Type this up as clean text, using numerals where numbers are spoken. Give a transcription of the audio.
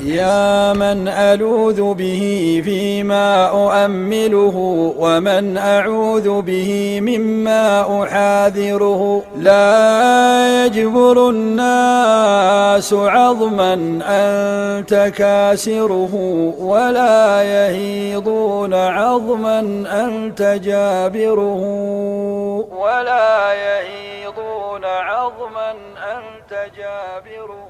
يا من ألوذ به فيما أؤمله ومن أعوذ به مما أحاذره. لا يجبر الناس عظما أنت كاسره ولا يهيضون عظما أنت جابره. ولا يهيضون عظما أنت جابره.